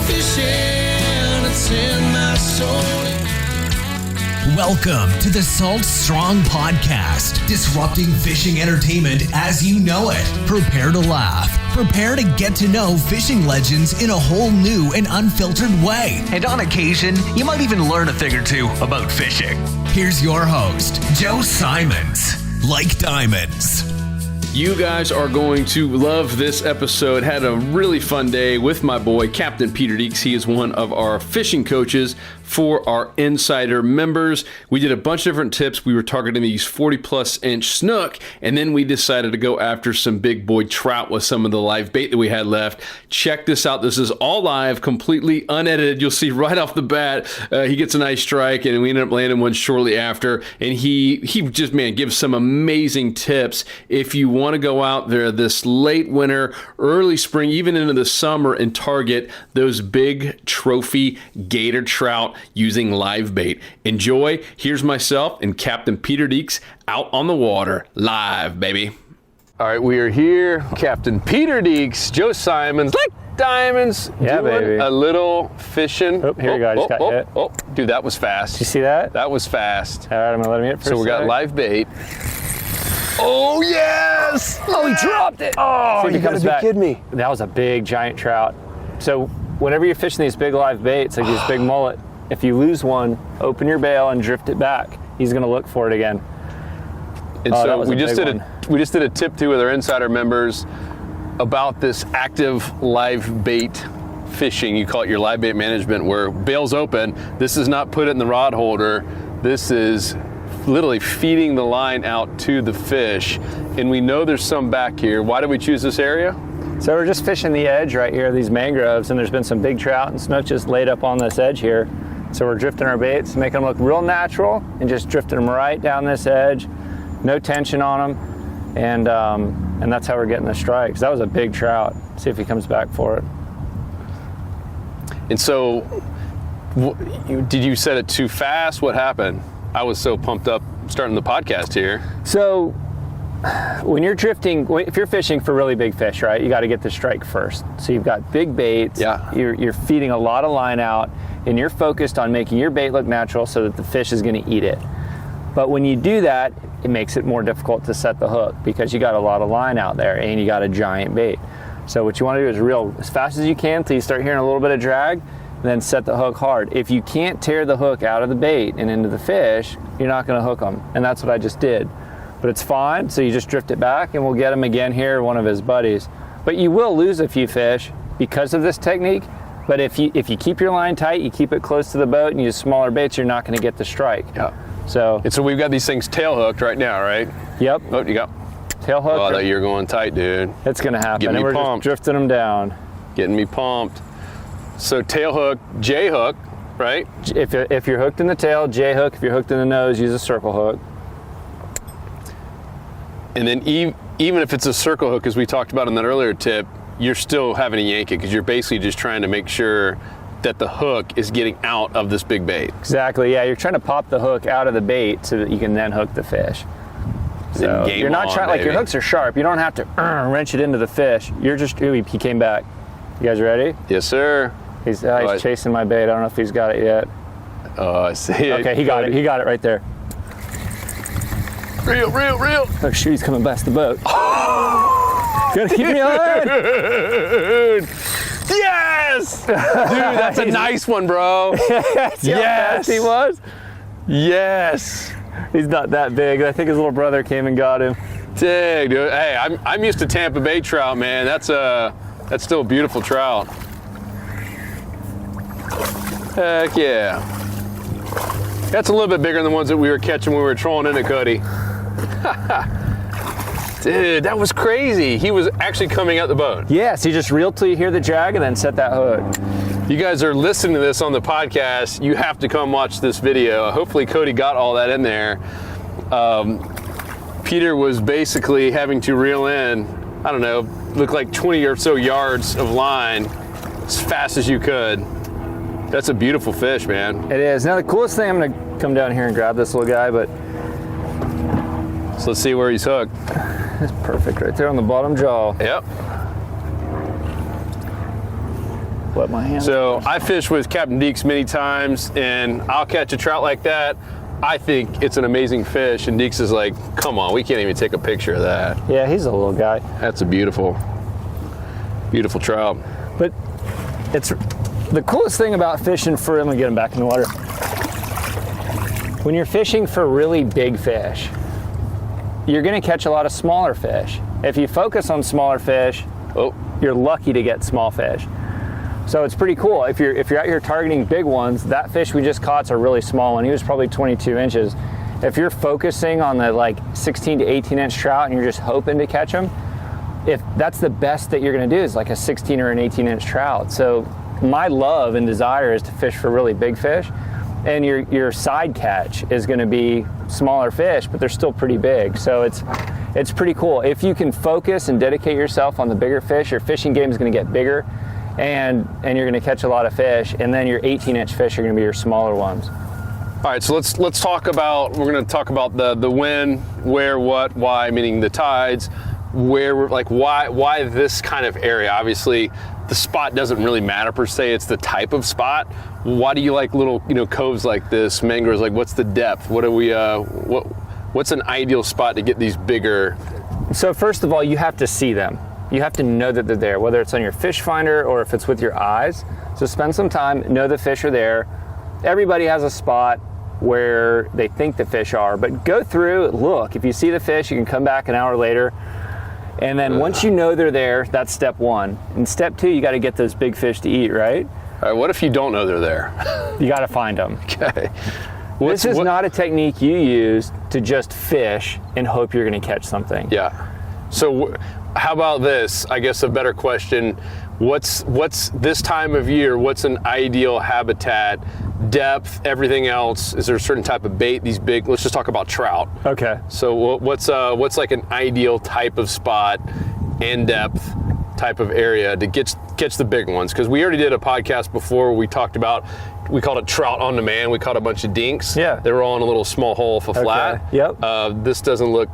fishing, it's in my soul. Welcome to the Salt Strong Podcast, disrupting fishing entertainment as you know it. Prepare to laugh. Prepare to get to know fishing legends in a whole new and unfiltered way. And on occasion, you might even learn a thing or two about fishing. Here's your host, Joe Simons. Like diamonds. You guys are going to love this episode. Had a really fun day with my boy, Captain Peter Deeks. He is one of our fishing coaches for our Insider members. We did a bunch of different tips. We were targeting these 40-plus inch snook, and then we decided to go after some big boy trout with some of the live bait that we had left. Check this out. This is all live, completely unedited. You'll see right off the bat, he gets a nice strike, and we ended up landing one shortly after. And he just, man, gives some amazing tips if you want to go out there this late winter, early spring, even into the summer and target those big trophy gator trout using live bait. Enjoy. Here's myself and Captain Peter Deeks out on the water live, baby. All right, we are here. Captain Peter Deeks, Joe Simons, like diamonds, yeah, doing baby. A little fishing. Oh, here you go. I just got hit. Oh, dude, that was fast. Did you see that? That was fast. All right, I'm gonna let him hit for So we got live bait. Oh, yes! Oh, he dropped it! Oh, you gotta be kidding me. That was a big, giant trout. So whenever you're fishing these big live baits, like these big mullet, if you lose one, open your bail and drift it back. He's gonna look for it again. And so we just did a tip to with our Insider members about this active live bait fishing. You call it your live bait management, where bail's open. This is not put it in the rod holder. This is literally feeding the line out to the fish. And we know there's some back here. Why did we choose this area? So we're just fishing the edge right here, these mangroves, and there's been some big trout and snook just laid up on this edge here. So we're drifting our baits, making them look real natural, and just drifting them right down this edge. No tension on them, and that's how we're getting the strikes. That was a big trout. See if he comes back for it. And so, did you set it too fast? What happened? I was so pumped up starting the podcast here. So when you're drifting, if you're fishing for really big fish, right, you got to get the strike first. So you've got big baits, yeah. You're feeding a lot of line out, and you're focused on making your bait look natural so that the fish is going to eat it. But when you do that, it makes it more difficult to set the hook because you got a lot of line out there and you got a giant bait. So what you want to do is reel as fast as you can until you start hearing a little bit of drag, and then set the hook hard. If you can't tear the hook out of the bait and into the fish, you're not going to hook them. And that's what I just did. But it's fine, so you just drift it back and we'll get him again here, one of his buddies. But you will lose a few fish because of this technique. But if you keep your line tight, you keep it close to the boat and use smaller baits, you're not going to get the strike. Yeah. So we've got these things tail hooked right now, right? Yep. Oh, you got tail hook. Oh, I thought you were going tight, dude. It's going to happen. Getting me and we're pumped. Just drifting them down. Getting me pumped. So tail hook, J hook, right? If you're hooked in the tail, J hook. If you're hooked in the nose, use a circle hook. And then even if it's a circle hook, as we talked about in that earlier tip, you're still having to yank it because you're basically just trying to make sure that the hook is getting out of this big bait. Exactly, yeah. You're trying to pop the hook out of the bait so that you can then hook the fish. So you're not trying, like your hooks are sharp. You don't have to wrench it into the fish. You're just, ooh, he came back. You guys ready? Yes, sir. He's chasing my bait. I don't know if he's got it yet. Oh, I see it. Okay, he got it. He got it right there. Reel. Oh shoot, he's coming past the boat. You gotta keep me on. Yes! Dude, that's a nice one, bro. Yes! How fast he was? Yes! He's not that big. I think his little brother came and got him. Dang, dude. Hey, I'm used to Tampa Bay trout, man. That's still a beautiful trout. Heck yeah. That's a little bit bigger than the ones that we were catching when we were trolling in it, Cody. Dude, that was crazy. He was actually coming out the boat. Yeah, so you just reel till you hear the drag and then set that hook. You guys are listening to this on the podcast. You have to come watch this video. Hopefully Cody got all that in there. Peter was basically having to reel in, I don't know, look like 20 or so yards of line as fast as you could. That's a beautiful fish, man. It is. Now the coolest thing, I'm gonna come down here and grab this little guy, but so let's see where he's hooked. It's perfect right there on the bottom jaw. Yep. wet my hands. So I fish with Captain Deeks many times, and I'll catch a trout like that. I think it's an amazing fish, and Deeks is like, come on, we can't even take a picture of that. Yeah, he's a little guy. That's a beautiful, beautiful trout. But it's the coolest thing about fishing for, I'm gonna get him back in the water. When you're fishing for really big fish, you're gonna catch a lot of smaller fish. If you focus on smaller fish, you're lucky to get small fish. So it's pretty cool. If you're out here targeting big ones, that fish we just caught's a really small one. He was probably 22 inches. If you're focusing on the like 16 to 18 inch trout and you're just hoping to catch them, if that's the best that you're gonna do is like a 16 or an 18 inch trout. So my love and desire is to fish for really big fish, and your side catch is gonna be smaller fish, but they're still pretty big. So it's pretty cool. If you can focus and dedicate yourself on the bigger fish, your fishing game is gonna get bigger, and you're gonna catch a lot of fish, and then your 18 inch fish are gonna be your smaller ones. All right, so let's talk about, we're gonna talk about the when, where, what, why, meaning the tides, where we're like, why this kind of area? Obviously, the spot doesn't really matter per se, it's the type of spot. Why do you like little, coves like this, mangroves? Like, what's the depth? What are we, what's an ideal spot to get these bigger? So first of all, you have to see them. You have to know that they're there, whether it's on your fish finder or if it's with your eyes. So spend some time, know the fish are there. Everybody has a spot where they think the fish are, but go through, look. If you see the fish, you can come back an hour later. And then once you know they're there, that's step one. And step two, you got to get those big fish to eat, right? All right, what if you don't know they're there? You got to find them. Okay. This is not a technique you use to just fish and hope you're going to catch something. Yeah. So how about this? I guess a better question. What's this time of year, what's an ideal habitat, depth, everything else? Is there a certain type of bait, these big, let's just talk about trout. Okay. So what's like an ideal type of spot and depth type of area to catch the big ones? Because we already did a podcast before where we talked about, we called it Trout on Demand. We caught a bunch of dinks. Yeah. They were all in a little small hole off a flat. Yep. This doesn't look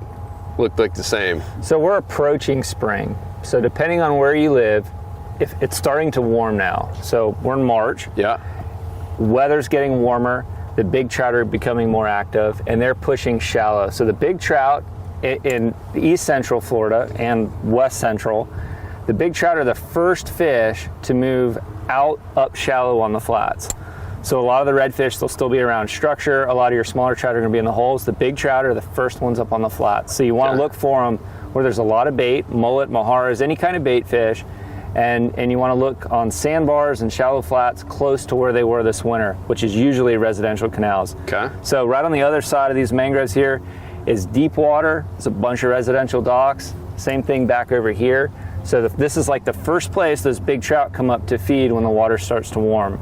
like the same. So we're approaching spring. So depending on where you live, if it's starting to warm now. So we're in March. Yeah. Weather's getting warmer. The big trout are becoming more active, and they're pushing shallow. So the big trout in East Central Florida and West Central, the big trout are the first fish to move out up shallow on the flats. So a lot of the redfish, they'll still be around structure. A lot of your smaller trout are going to be in the holes. The big trout are the first ones up on the flats. So you want to look for them where there's a lot of bait, mullet, mojaras, any kind of bait fish. And you want to look on sandbars and shallow flats close to where they were this winter, which is usually residential canals. Okay. So right on the other side of these mangroves here is deep water. It's a bunch of residential docks. Same thing back over here. So this is like the first place those big trout come up to feed when the water starts to warm.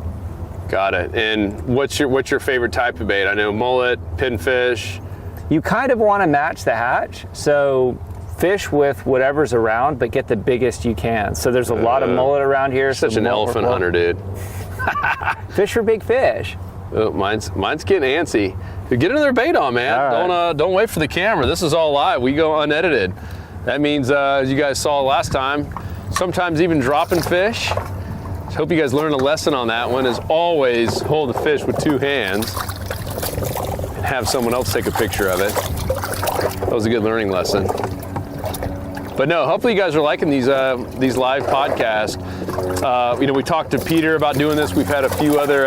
Got it. And what's your favorite type of bait? I know mullet, pinfish. You kind of want to match the hatch. So fish with whatever's around, but get the biggest you can. So there's a lot of mullet around here. Such an elephant hunter, dude. Fish for big fish. Oh, mine's getting antsy. Get another bait on, man. Right. Don't wait for the camera. This is all live. We go unedited. That means, as you guys saw last time, sometimes even dropping fish. So hope you guys learned a lesson on that one. Is always hold the fish with two hands and have someone else take a picture of it. That was a good learning lesson. But no, hopefully you guys are liking these live podcasts. We talked to Peter about doing this. We've had a few other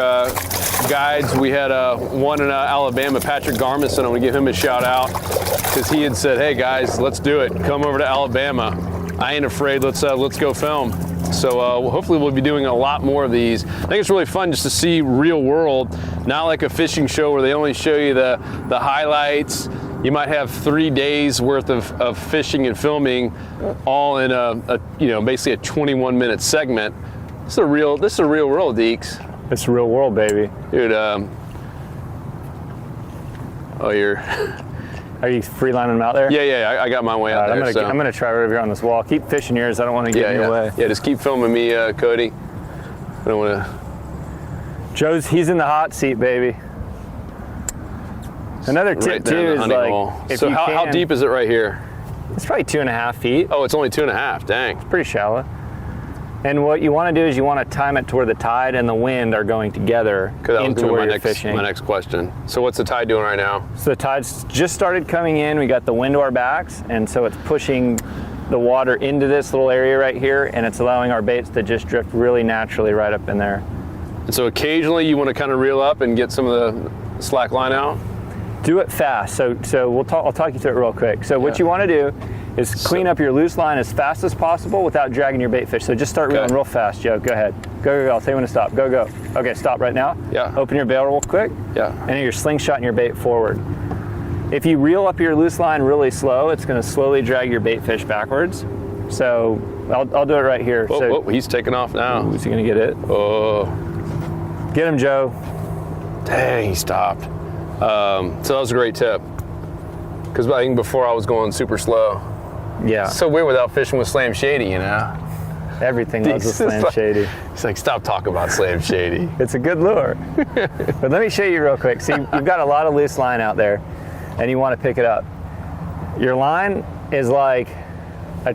guides. We had one in Alabama, Patrick Garmison. I want to give him a shout out because he had said, "Hey guys, let's do it. Come over to Alabama. I ain't afraid. Let's go film." So hopefully we'll be doing a lot more of these. I think it's really fun just to see real world, not like a fishing show where they only show you the highlights. You might have 3 days worth of fishing and filming all in basically a 21-minute segment. This is a real world, Deeks. It's real world, baby. Dude, Are you freelining them out there? Yeah, I got my way out there. I'm gonna try right over here on this wall. Keep fishing yours. I don't want to get in your way. Yeah, just keep filming me, Cody. I don't want to. He's in the hot seat, baby. Another tip too is like, so how deep is it right here? It's probably 2.5 feet. Oh, it's only 2.5. Dang. It's pretty shallow. And what you want to do is you want to time it to where the tide and the wind are going together into where you're fishing. My next question. So what's the tide doing right now? So the tide's just started coming in. We got the wind to our backs, and so it's pushing the water into this little area right here, and it's allowing our baits to just drift really naturally right up in there. And so occasionally you want to kind of reel up and get some of the slack line out? Do it fast. So I'll talk you through it real quick. So what you want to do is clean up your loose line as fast as possible without dragging your bait fish. So just start reeling real fast, Joe. Go ahead. Go. I'll tell you when to stop. Go. Okay, stop right now. Yeah. Open your bail real quick. Yeah. And then you're slingshotting your bait forward. If you reel up your loose line really slow, it's going to slowly drag your bait fish backwards. So I'll do it right here. Whoa, he's taking off now. Is he going to get it? Oh. Get him, Joe. Dang, he stopped. So that was a great tip. Because I think before I was going super slow. Yeah. It's so weird without fishing with Slam Shady, you know? Everything loves a Slam Shady. He's like, stop talking about Slam Shady. It's a good lure. But let me show you real quick. See, you've got a lot of loose line out there, and you want to pick it up. Your line is like a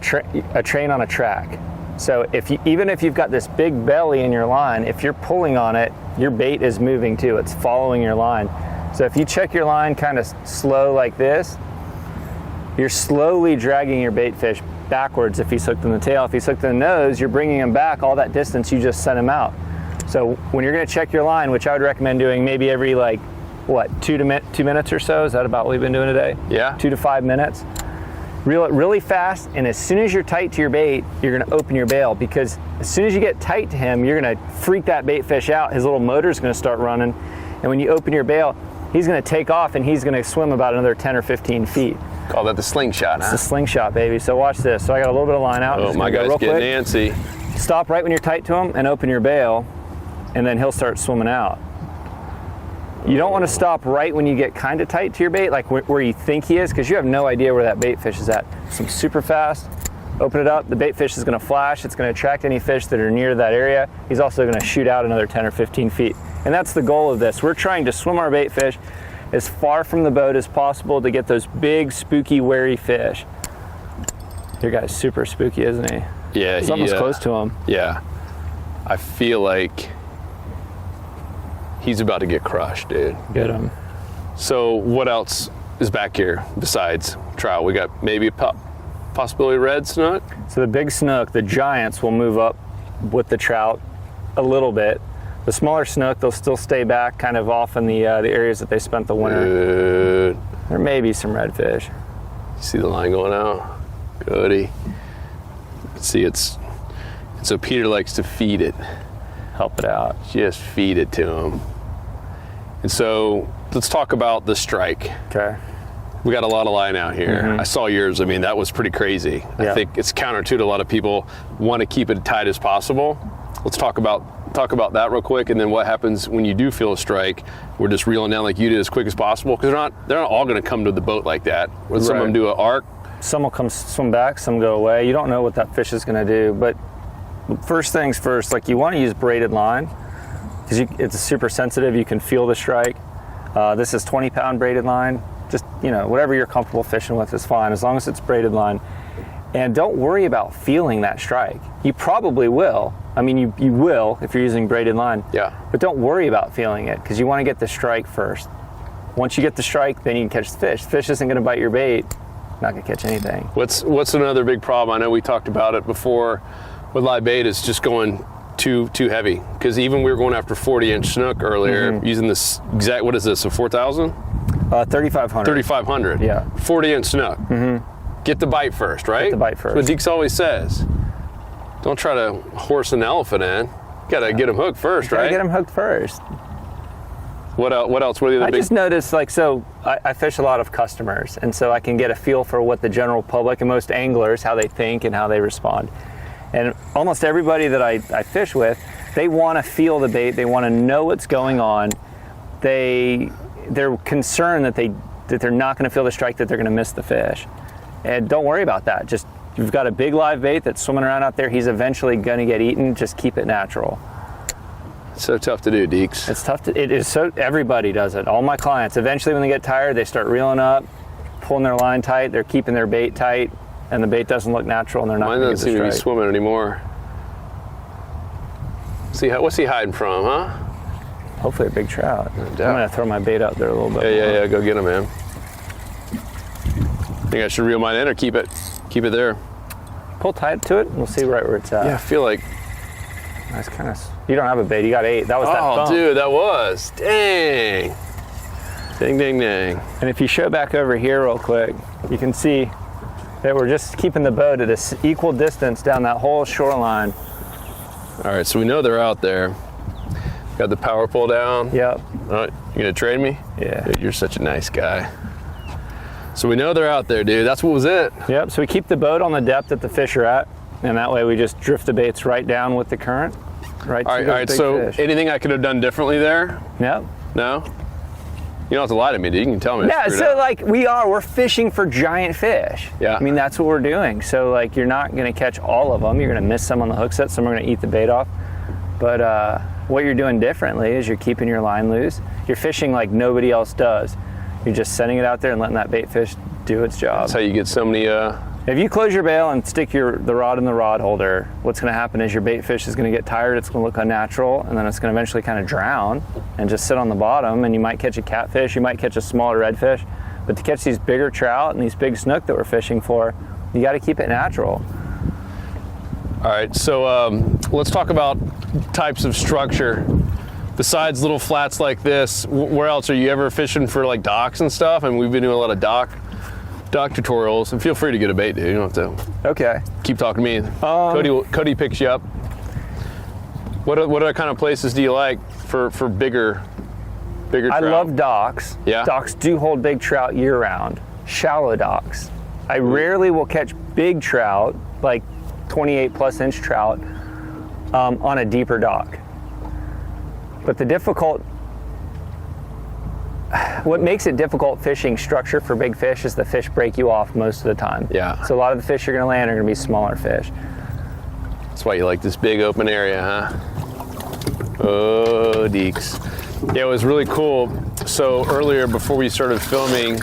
train on a track. So even if you've got this big belly in your line, if you're pulling on it, your bait is moving too. It's following your line. So if you check your line kind of slow like this, you're slowly dragging your bait fish backwards if he's hooked in the tail. If he's hooked in the nose, you're bringing him back all that distance you just sent him out. So when you're going to check your line, which I would recommend doing maybe every 2 minutes or so, is that about what we've been doing today? Yeah. 2 to 5 minutes. Reel it really fast, and as soon as you're tight to your bait, you're going to open your bail, because as soon as you get tight to him, you're going to freak that bait fish out. His little motor's going to start running, and when you open your bail, he's going to take off and he's going to swim about another 10 or 15 feet. Call that the slingshot, huh? It's the slingshot, baby. So watch this. So I got a little bit of line out. Oh, my guy's getting antsy. Stop right when you're tight to him and open your bail, and then he'll start swimming out. You don't want to stop right when you get kind of tight to your bait, like where you think he is, because you have no idea where that bait fish is at. So super fast, open it up, the bait fish is going to flash, it's going to attract any fish that are near that area. He's also going to shoot out another 10 or 15 feet. And that's the goal of this. We're trying to swim our bait fish as far from the boat as possible to get those big, spooky, wary fish. Your guy's super spooky, isn't he? Yeah, Something's close to him. Yeah. I feel like he's about to get crushed, dude. Get him. So what else is back here besides trout? We got maybe a possibility red snook? So the big snook, the giants, will move up with the trout a little bit. The smaller snook, they'll still stay back kind of off in the areas that they spent the winter. Good. There may be some redfish. You see the line going out? Goody. See, so Peter likes to feed it. Help it out. Just feed it to him. And so let's talk about the strike. Okay. We got a lot of line out here. Mm-hmm. I saw yours. I mean, that was pretty crazy. Yeah. I think it's counter to a lot of people want to keep it as tight as possible. Let's talk about that real quick, and then what happens when you do feel a strike. We're just reeling down like you did as quick as possible, because they're not all going to come to the boat like that. When some of them do an arc, some will come swim back, some go away. You don't know what that fish is going to do, but first things first, like you want to use braided line, because it's super sensitive. You can feel the strike. This is 20-pound braided line. Just, whatever you're comfortable fishing with is fine, as long as it's braided line. And don't worry about feeling that strike. You probably will. I mean, you will if you're using braided line. Yeah. But don't worry about feeling it, because you want to get the strike first. Once you get the strike, then you can catch the fish. The fish isn't going to bite your bait. Not going to catch anything. What's another big problem? I know we talked about it before with live bait, is just going too heavy. Because even we were going after 40-inch snook earlier, using this exact, what is this, a 4,000? 3,500. 3,500. Yeah. 40-inch snook. Get the bite first, right? Get the bite first. That's what Deeks always says. Don't try to horse an elephant in. Gotta get them hooked first, right? Gotta get them hooked first. What else? What are the other I big? just noticed, I fish a lot of customers, and so I can get a feel for what the general public and most anglers, how they think and how they respond. And almost everybody that I fish with, they want to feel the bait. They want to know what's going on. They're concerned that they're not going to feel the strike, that they're going to miss the fish. And don't worry about that. Just, you've got a big live bait that's swimming around out there. He's eventually going to get eaten. Just keep it natural. It's so tough to do, Deeks. It's tough to, it is so, everybody does it. All my clients, eventually when they get tired, they start reeling up, pulling their line tight, they're keeping their bait tight, and the bait doesn't look natural, and they're not going to get the strike. Mine doesn't seem to be swimming anymore. What's he hiding from, huh? Hopefully a big trout. No I'm doubt. gonna throw my bait out there a little bit. Yeah. Go get him, man. Think I should reel mine in or keep it there? Pull tight to it, and we'll see right where it's at. Yeah, I feel like. That's kind of. You don't have a bait. You got 8. That was that bump. Dude, that was. Dang. Dang. And if you show back over here real quick, you can see that we're just keeping the boat at an equal distance down that whole shoreline. All right, so we know they're out there. Got the power pull down. Yep. All right, you gonna trade me? Yeah. Dude, you're such a nice guy. So we know they're out there, dude. That's what was it. Yep, so we keep the boat on the depth that the fish are at, and that way we just drift the baits right down with the current. Right. All right, so fish. anything I could have done differently there? Yep. No? You don't have to lie to me, dude. You can tell me. Yeah, so like we're fishing for giant fish. Yeah. I mean, that's what we're doing. So like you're not gonna catch all of them. You're gonna miss some on the hook set, some are gonna eat the bait off. But what you're doing differently is you're keeping your line loose. You're fishing like nobody else does. You're just sending it out there and letting that bait fish do its job. That's how you get so many, If you close your bail and stick the rod in the rod holder, what's going to happen is your bait fish is going to get tired, it's going to look unnatural, and then it's going to eventually kind of drown and just sit on the bottom, and you might catch a catfish, you might catch a smaller redfish, but to catch these bigger trout and these big snook that we're fishing for, you got to keep it natural. All right, so let's talk about types of structure. Besides little flats like this, where else are you ever fishing for like docks and stuff? And we've been doing a lot of dock tutorials, and feel free to get a bait, dude. You don't have to Okay. keep talking to me. Cody picks you up. What other kind of places do you like for bigger trout? I love docks. Yeah? Docks do hold big trout year round. Shallow docks. I rarely will catch big trout, like 28 plus inch trout, on a deeper dock. But what makes it difficult fishing structure for big fish is the fish break you off most of the time. Yeah. So a lot of the fish you're gonna land are gonna be smaller fish. That's why you like this big open area, huh? Oh, Deeks. Yeah, it was really cool. So earlier, before we started filming,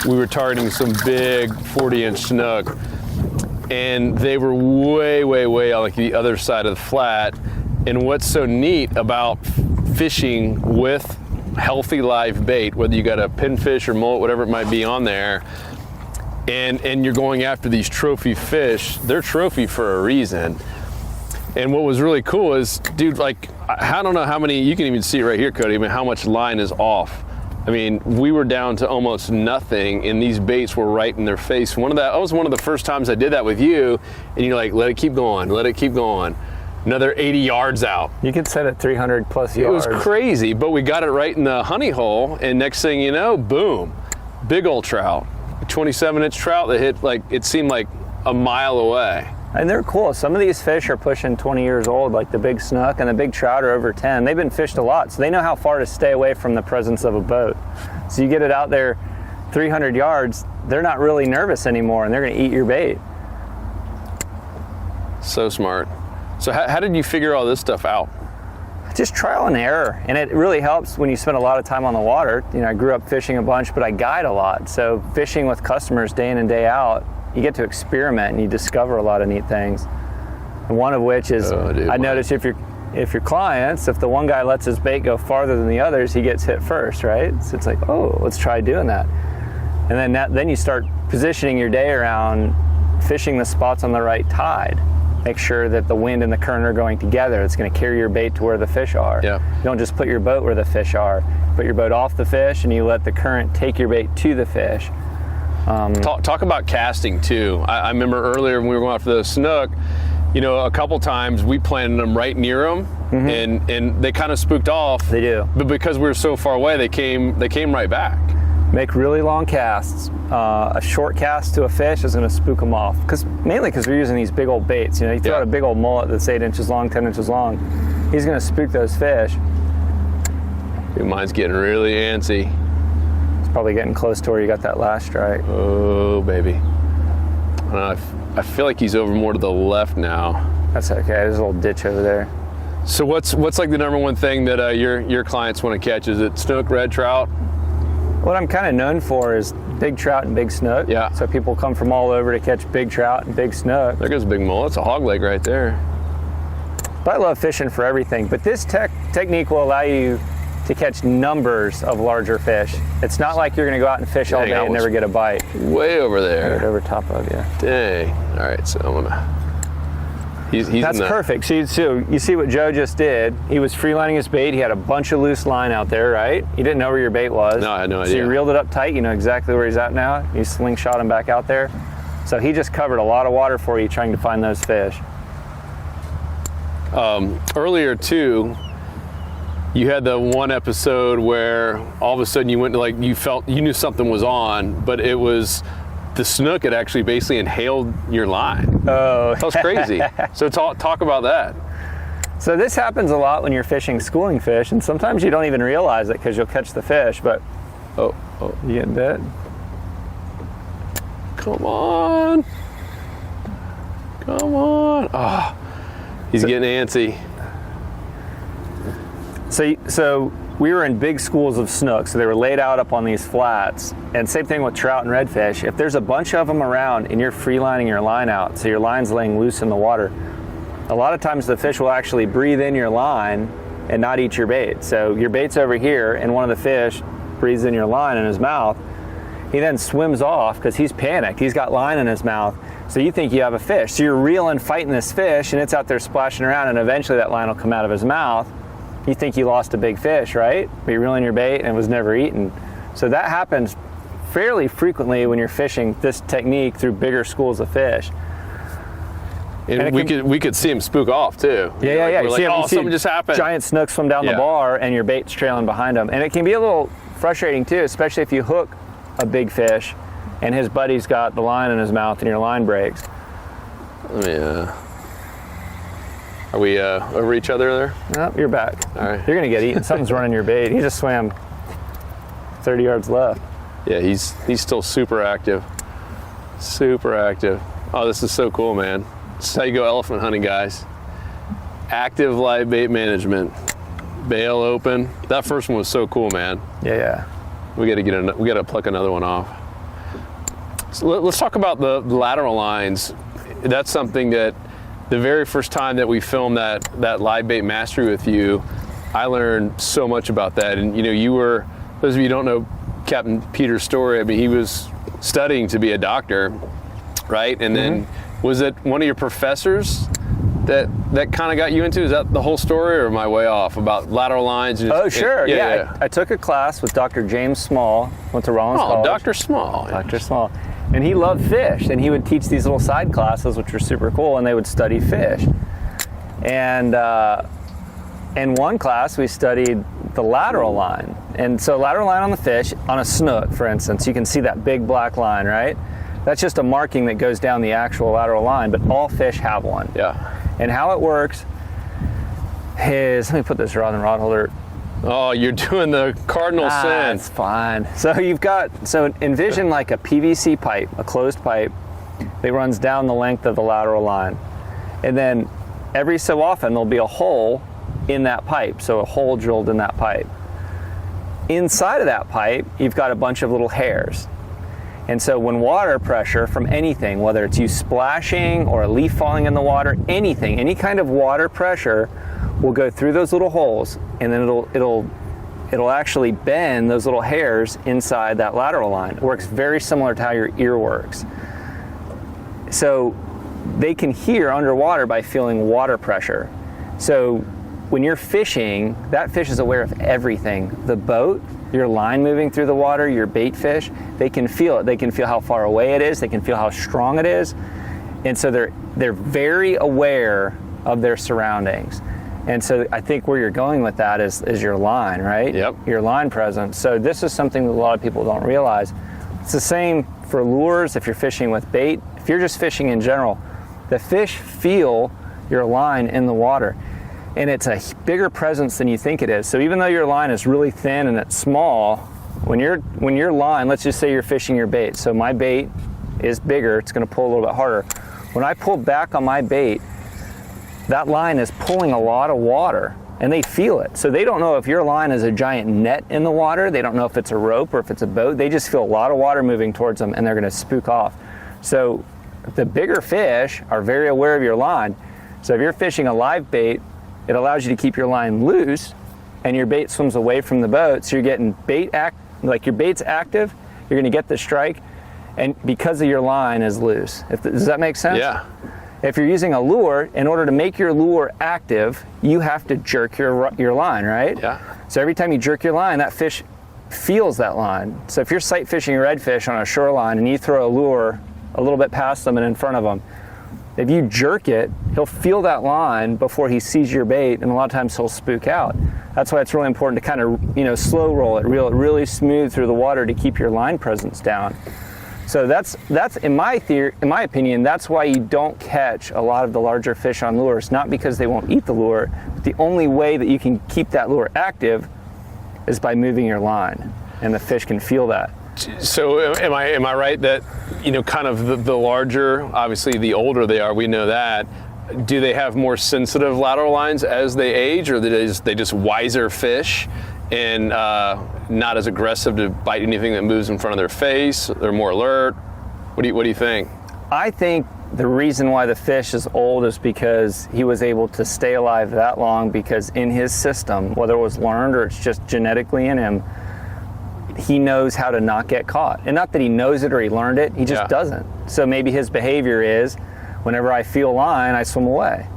we were targeting some big 40-inch snook, and they were way on like the other side of the flat. And what's so neat about fishing with healthy live bait, whether you got a pinfish or mullet, whatever it might be on there, and you're going after these trophy fish, they're trophy for a reason. And what was really cool is, dude, like, I don't know how many, you can even see it right here, Cody, I mean, how much line is off. I mean, we were down to almost nothing, and these baits were right in their face. That was one of the first times I did that with you, and you're like, let it keep going, let it keep going. Another 80 yards out. You could set it 300 plus yards. It was crazy, but we got it right in the honey hole, and next thing you know, boom, big old trout. A 27-inch trout that hit, like, it seemed like a mile away. And they're cool. Some of these fish are pushing 20 years old, like the big snook, and the big trout are over 10. They've been fished a lot, so they know how far to stay away from the presence of a boat. So you get it out there 300 yards, they're not really nervous anymore, and they're gonna eat your bait. So smart. So how did you figure all this stuff out? Just trial and error, and it really helps when you spend a lot of time on the water. You know, I grew up fishing a bunch, but I guide a lot. So fishing with customers day in and day out, you get to experiment and you discover a lot of neat things. And one of which is, I notice if your clients, if the one guy lets his bait go farther than the others, he gets hit first, right? So it's like, oh, let's try doing that. And then you start positioning your day around fishing the spots on the right tide. Make sure that the wind and the current are going together. It's going to carry your bait to where the fish are. Yeah. You don't just put your boat where the fish are. Put your boat off the fish and you let the current take your bait to the fish. Talk about casting too. I remember earlier when we were going after the snook, you know, a couple times we planted them right near them, and they kind of spooked off. They do. But because we were so far away, they came right back. Make really long casts. A short cast to a fish is going to spook them off. Mainly because we're using these big old baits. You know, you throw out a big old mullet that's 8 inches long, 10 inches long. He's going to spook those fish. Dude, mine's getting really antsy. It's probably getting close to where you got that last strike. Oh, baby. I feel like he's over more to the left now. That's okay. There's a little ditch over there. So what's like the number one thing that your clients want to catch? Is it snook, red trout? What I'm kind of known for is big trout and big snook. Yeah. So people come from all over to catch big trout and big snook. There goes a big mullet. It's a hog leg right there. But I love fishing for everything. But this technique will allow you to catch numbers of larger fish. It's not like you're going to go out and fish all day and never get a bite. Way over there. Right over top of you. Dang. All right, so I'm gonna. He's That's perfect. So you see what Joe just did. He was freelining his bait. He had a bunch of loose line out there, right? You didn't know where your bait was. No, I had no idea. So you reeled it up tight. You know exactly where he's at now. You slingshot him back out there. So he just covered a lot of water for you trying to find those fish. Earlier too, you had the one episode where all of a sudden you went to you knew something was on, but it was the snook had actually basically inhaled your line. Oh, that was crazy. So talk about that. So this happens a lot when you're fishing schooling fish, and sometimes you don't even realize it because you'll catch the fish, but oh, you getting bit? Come on. Oh, he's getting antsy. So we were in big schools of snook, so they were laid out up on these flats. And same thing with trout and redfish. If there's a bunch of them around and you're freelining your line out, so your line's laying loose in the water, a lot of times the fish will actually breathe in your line and not eat your bait. So your bait's over here and one of the fish breathes in your line in his mouth. He then swims off because he's panicked. He's got line in his mouth. So you think you have a fish. So you're reeling, fighting this fish, and it's out there splashing around, and eventually that line will come out of his mouth. You think you lost a big fish, right? But you're reeling your bait and it was never eaten. So that happens fairly frequently when you're fishing this technique through bigger schools of fish. And we could see him spook off too. Yeah. We're You see something just happened. Giant snooks swim down the bar and your bait's trailing behind them. And it can be a little frustrating too, especially if you hook a big fish and his buddy's got the line in his mouth and your line breaks. Yeah. Are we over each other there? Nope, you're back. All right. You're gonna get eaten. Something's running your bait. He just swam 30 yards left. Yeah, he's still super active. Super active. Oh, this is so cool, man. This is how you go elephant hunting, guys. Active live bait management. Bail open. That first one was so cool, man. Yeah. We got to pluck another one off. So let's talk about the lateral lines. That's something that the very first time that we filmed that live bait mastery with you, I learned so much about that. And you were, those of you who don't know Captain Peter's story, I mean, he was studying to be a doctor, right? And then was it one of your professors that kind of got you into? Is that the whole story, or am I way off about lateral lines? Oh, sure. Yeah. I took a class with Dr. James Small, went to Rollins College. Dr. Small. Dr. Small. And he loved fish, and he would teach these little side classes, which were super cool, and they would study fish. And in one class, we studied the lateral line. And so lateral line on the fish, on a snook, for instance, you can see that big black line, right? That's just a marking that goes down the actual lateral line, but all fish have one. Yeah. And how it works is, let me put this rod and rod holder. Oh, you're doing the cardinal sin. It's fine. So so envision like a PVC pipe, a closed pipe that runs down the length of the lateral line. And then every so often there'll be a hole in that pipe, so a hole drilled in that pipe. Inside of that pipe, you've got a bunch of little hairs. And so when water pressure from anything, whether it's you splashing or a leaf falling in the water, anything, any kind of water pressure will go through those little holes, and then it'll actually bend those little hairs inside that lateral line. It works very similar to how your ear works. So they can hear underwater by feeling water pressure. So when you're fishing, that fish is aware of everything. The boat, your line moving through the water, your bait fish, they can feel it. They can feel how far away it is. They can feel how strong it is. And so they're very aware of their surroundings. And so I think where you're going with that is your line, right? Yep. Your line presence. So this is something that a lot of people don't realize. It's the same for lures if you're fishing with bait. If you're just fishing in general, the fish feel your line in the water. And it's a bigger presence than you think it is. So even though your line is really thin and it's small, when your line, let's just say you're fishing your bait. So my bait is bigger, it's gonna pull a little bit harder. When I pull back on my bait, that line is pulling a lot of water, and they feel it. So they don't know if your line is a giant net in the water, they don't know if it's a rope or if it's a boat, they just feel a lot of water moving towards them and they're gonna spook off. So the bigger fish are very aware of your line. So if you're fishing a live bait it allows you to keep your line loose and your bait swims away from the boat. So you're getting like your bait's active, you're gonna get the strike, and because of your line is loose. Does that make sense? Yeah. If you're using a lure, in order to make your lure active, you have to jerk your line, right? Yeah. So every time you jerk your line, that fish feels that line. So if you're sight fishing a redfish on a shoreline and you throw a lure a little bit past them and in front of them, if you jerk it, he'll feel that line before he sees your bait, and a lot of times he'll spook out. That's why it's really important to kind of, slow roll it, reel it really smooth through the water to keep your line presence down. So that's in my opinion, that's why you don't catch a lot of the larger fish on lures, not because they won't eat the lure, but the only way that you can keep that lure active is by moving your line, and the fish can feel that. So am I right that, kind of the larger, obviously the older they are, we know that, do they have more sensitive lateral lines as they age, or they just wiser fish and not as aggressive to bite anything that moves in front of their face? They're more alert. What do you think? I think the reason why the fish is old is because he was able to stay alive that long, because in his system, whether it was learned or it's just genetically in him, he knows how to not get caught. And not that he knows it or he learned it, he just doesn't. So maybe his behavior is, whenever I feel line, I swim away.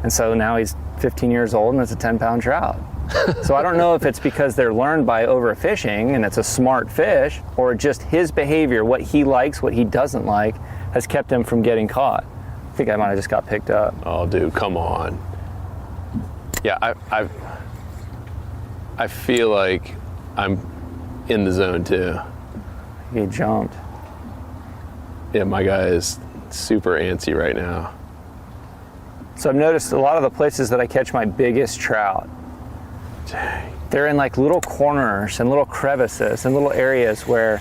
And so now he's 15 years old and it's a 10-pound trout. So I don't know if it's because they're learned by overfishing and it's a smart fish, or just his behavior, what he likes, what he doesn't like, has kept him from getting caught. I think I might have just got picked up. Oh, dude, come on. Yeah, I feel like I'm in the zone too. He jumped. Yeah, my guy is super antsy right now. So I've noticed a lot of the places that I catch my biggest trout, Dang. they're in like little corners and little crevices and little areas where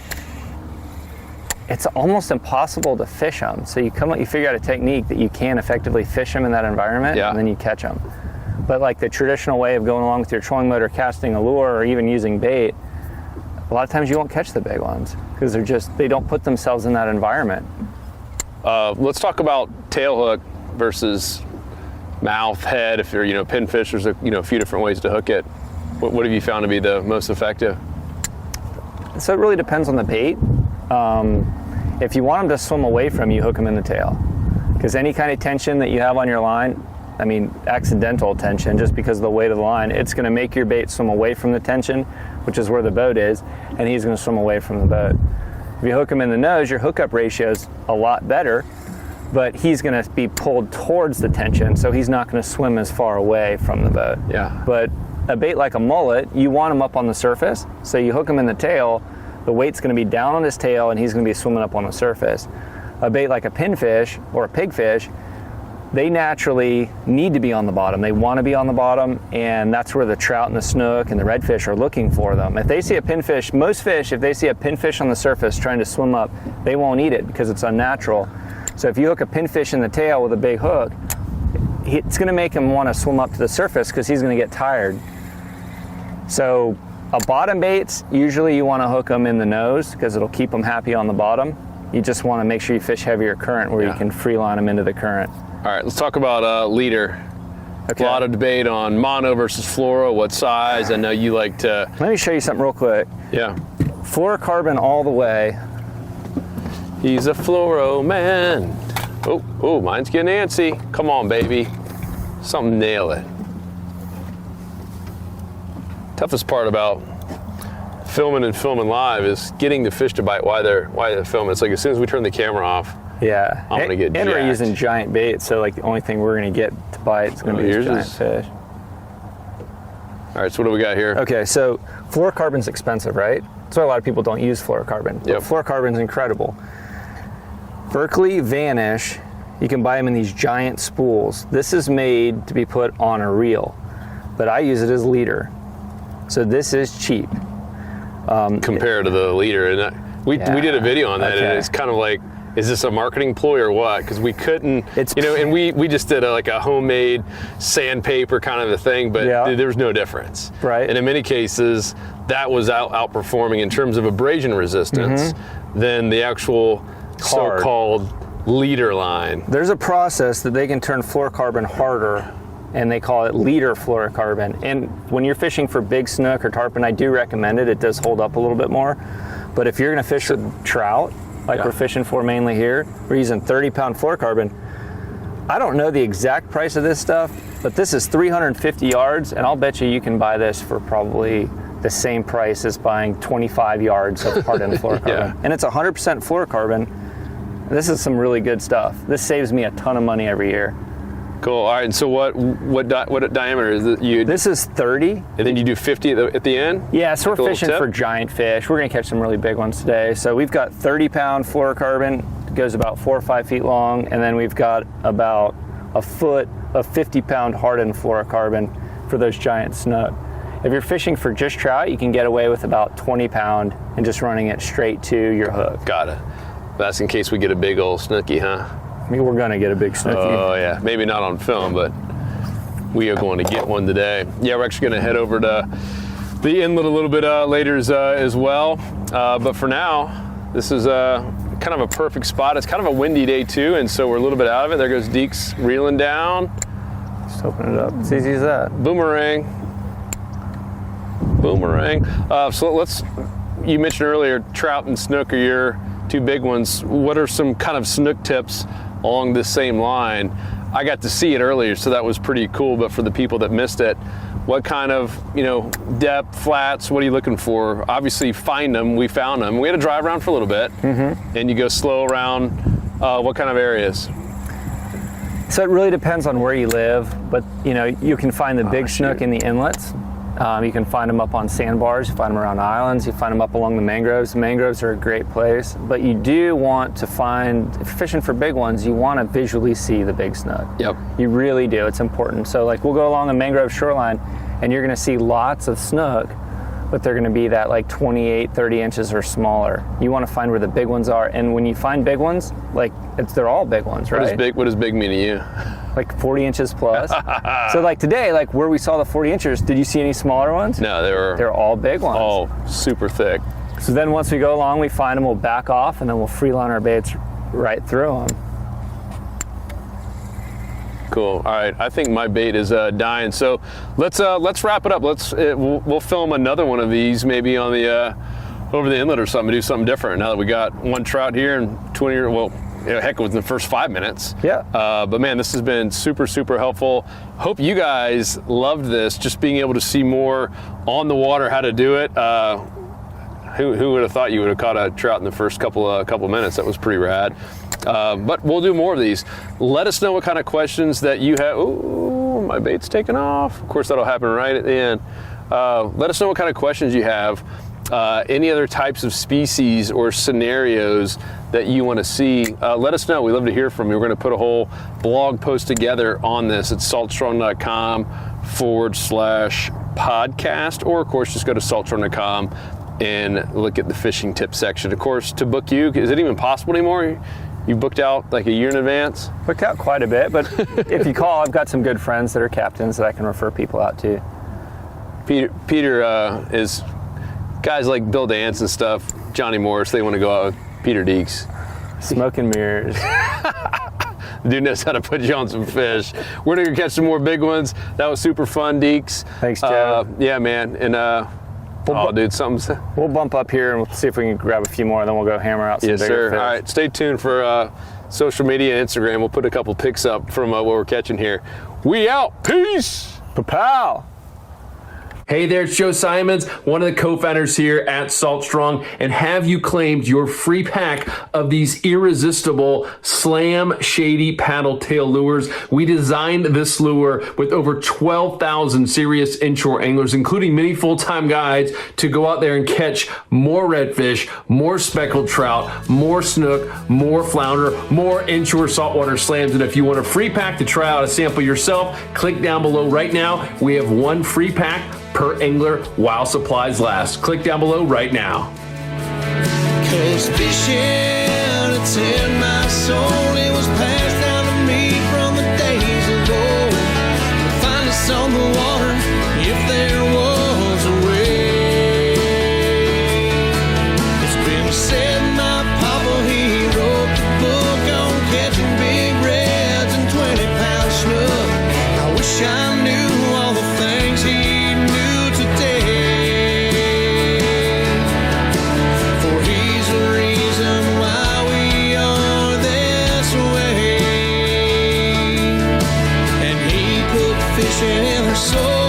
it's almost impossible to fish them. So you figure out a technique that you can effectively fish them in that environment, and then you catch them. But like the traditional way of going along with your trolling motor, casting a lure, or even using bait, a lot of times you won't catch the big ones because they don't put themselves in that environment. Let's talk about tail hook versus mouth, head. If you're, pinfish, there's a few different ways to hook it. What have you found to be the most effective? So it really depends on the bait. If you want them to swim away from you, hook them in the tail. Because any kind of tension that you have on your line, accidental tension, just because of the weight of the line, it's going to make your bait swim away from the tension, which is where the boat is, and he's going to swim away from the boat. If you hook him in the nose, your hookup ratio is a lot better, but he's going to be pulled towards the tension, so he's not going to swim as far away from the boat. Yeah. But a bait like a mullet, you want him up on the surface, so you hook him in the tail, the weight's going to be down on his tail, and he's going to be swimming up on the surface. A bait like a pinfish or a pigfish, they naturally need to be on the bottom. They want to be on the bottom, and that's where the trout and the snook and the redfish are looking for them. If they see a pinfish, most fish, if they see a pinfish on the surface trying to swim up, they won't eat it because it's unnatural. So if you hook a pinfish in the tail with a big hook, it's going to make him want to swim up to the surface because he's going to get tired. So a bottom baits, usually you want to hook them in the nose because it'll keep them happy on the bottom. You just want to make sure you fish heavier current where you can free line them into the current. All right, let's talk about leader. Okay. A lot of debate on mono versus fluoro, what size. I know you like to... Let me show you something real quick. Yeah. Fluorocarbon all the way. He's a fluoro man. Oh, mine's getting antsy. Come on, baby. Something nail it. Toughest part about filming live is getting the fish to bite while they're filming. It's like as soon as we turn the camera off, yeah, I'm gonna get and we're jacked. using giant bait, so like the only thing we're gonna get to bite is gonna be these giant fish. All right, so what do we got here? Okay, so fluorocarbon's expensive, right? That's why a lot of people don't use fluorocarbon. Yep. But fluorocarbon's incredible. Berkeley Vanish, you can buy them in these giant spools. This is made to be put on a reel, but I use it as leader. So this is cheap. Compared to the leader, and we did a video on that, and it's kind of like, is this a marketing ploy or what? Because we couldn't, and we just did a homemade sandpaper kind of a thing, but there was no difference. Right. And in many cases, that was outperforming in terms of abrasion resistance than the actual so-called leader line. There's a process that they can turn fluorocarbon harder and they call it leader fluorocarbon. And when you're fishing for big snook or tarpon, I do recommend it. It does hold up a little bit more. But if you're going to fish with trout, like we're fishing for mainly here, we're using 30-pound fluorocarbon. I don't know the exact price of this stuff, but this is 350 yards, and I'll bet you can buy this for probably the same price as buying 25 yards of hardened fluorocarbon. And it's 100% fluorocarbon. This is some really good stuff. This saves me a ton of money every year. Cool. All right. And so what diameter is it? This is 30. And then you do 50 at the end? Yeah, so like we're fishing for giant fish. We're going to catch some really big ones today. So we've got 30-pound fluorocarbon. It goes about 4 or 5 feet long. And then we've got about a foot of 50-pound hardened fluorocarbon for those giant snook. If you're fishing for just trout, you can get away with about 20-pound and just running it straight to your hook. Got it. That's in case we get a big old snooky, huh? I mean, we're going to get a big snooky. Oh, yeah. Maybe not on film, but we are going to get one today. Yeah, we're actually going to head over to the inlet a little bit later as well. But for now, this is kind of a perfect spot. It's kind of a windy day, too, and so we're a little bit out of it. There goes Deeks reeling down. Just open it up. It's easy as that. Boomerang. So you mentioned earlier, trout and snook are your two big ones. What are some kind of snook tips along this same line? I got to see it earlier, so that was pretty cool, but for the people that missed it, what kind of, depth, flats, what are you looking for? Obviously find them, we found them. We had to drive around for a little bit, and you go slow around, what kind of areas? So it really depends on where you live, but you can find the big snook in the inlets. You can find them up on sandbars, you find them around islands, you find them up along the mangroves. The mangroves are a great place, but you do want to find, if you're fishing for big ones, you want to visually see the big snook. Yep. You really do, it's important. So like we'll go along the mangrove shoreline and you're gonna see lots of snook, but they're gonna be that like 28, 30 inches or smaller. You wanna find where the big ones are, and when you find big ones, they're all big ones, right? What does big mean to you? Like 40 inches plus. So like today, like where we saw the 40 inches, did you see any smaller ones? No, they're all big ones. All super thick. So then once we go along, we find them, we'll back off, and then we'll free line our baits right through them. Cool. All right, I think my bait is dying. So let's wrap it up. We'll film another one of these maybe on the over the inlet or something, do something different. Now that we got one trout here and 20 or heck, within the first 5 minutes. Yeah. But man, this has been super, super helpful. Hope you guys loved this, just being able to see more on the water, how to do it. Who would have thought you would have caught a trout in the first couple minutes? That was pretty rad. But we'll do more of these. Let us know what kind of questions that you have. Ooh, my bait's taking off. Of course, that'll happen right at the end. Let us know what kind of questions you have. Any other types of species or scenarios that you want to see, let us know. We love to hear from you. We're going to put a whole blog post together on this at saltstrong.com/podcast, or of course just go to saltstrong.com and look at the fishing tip section. Of course, to book you, is it even possible anymore? You booked out like a year in advance? Booked out quite a bit, but if you call, I've got some good friends that are captains that I can refer people out to. Peter is guys like Bill Dance and stuff, Johnny Morris, they want to go out with Peter Deeks. Smoke and mirrors. Dude knows how to put you on some fish. We're gonna catch some more big ones. That was super fun, Deeks. Thanks, Joe. Yeah, man. And dude, something's. We'll bump up here and we'll see if we can grab a few more, and then we'll go hammer out some bigger fish. All right, stay tuned for social media and Instagram. We'll put a couple pics up from what we're catching here. We out. Peace. Pa-pow. Hey there, it's Joe Simons, one of the co-founders here at Salt Strong, and have you claimed your free pack of these irresistible Slam Shady paddle tail lures? We designed this lure with over 12,000 serious inshore anglers, including many full-time guides, to go out there and catch more redfish, more speckled trout, more snook, more flounder, more inshore saltwater slams. And if you want a free pack to try out a sample yourself, click down below right now. We have one free pack per angler while supplies last. Click down below right now. 'Cause fishing, it's in my soul. It was passed down to me from the days of old. To find us on the water if there was a way. It's been said my papa, he wrote the book on catching big reds and 20-pound snook. I wish I fishing in her soul.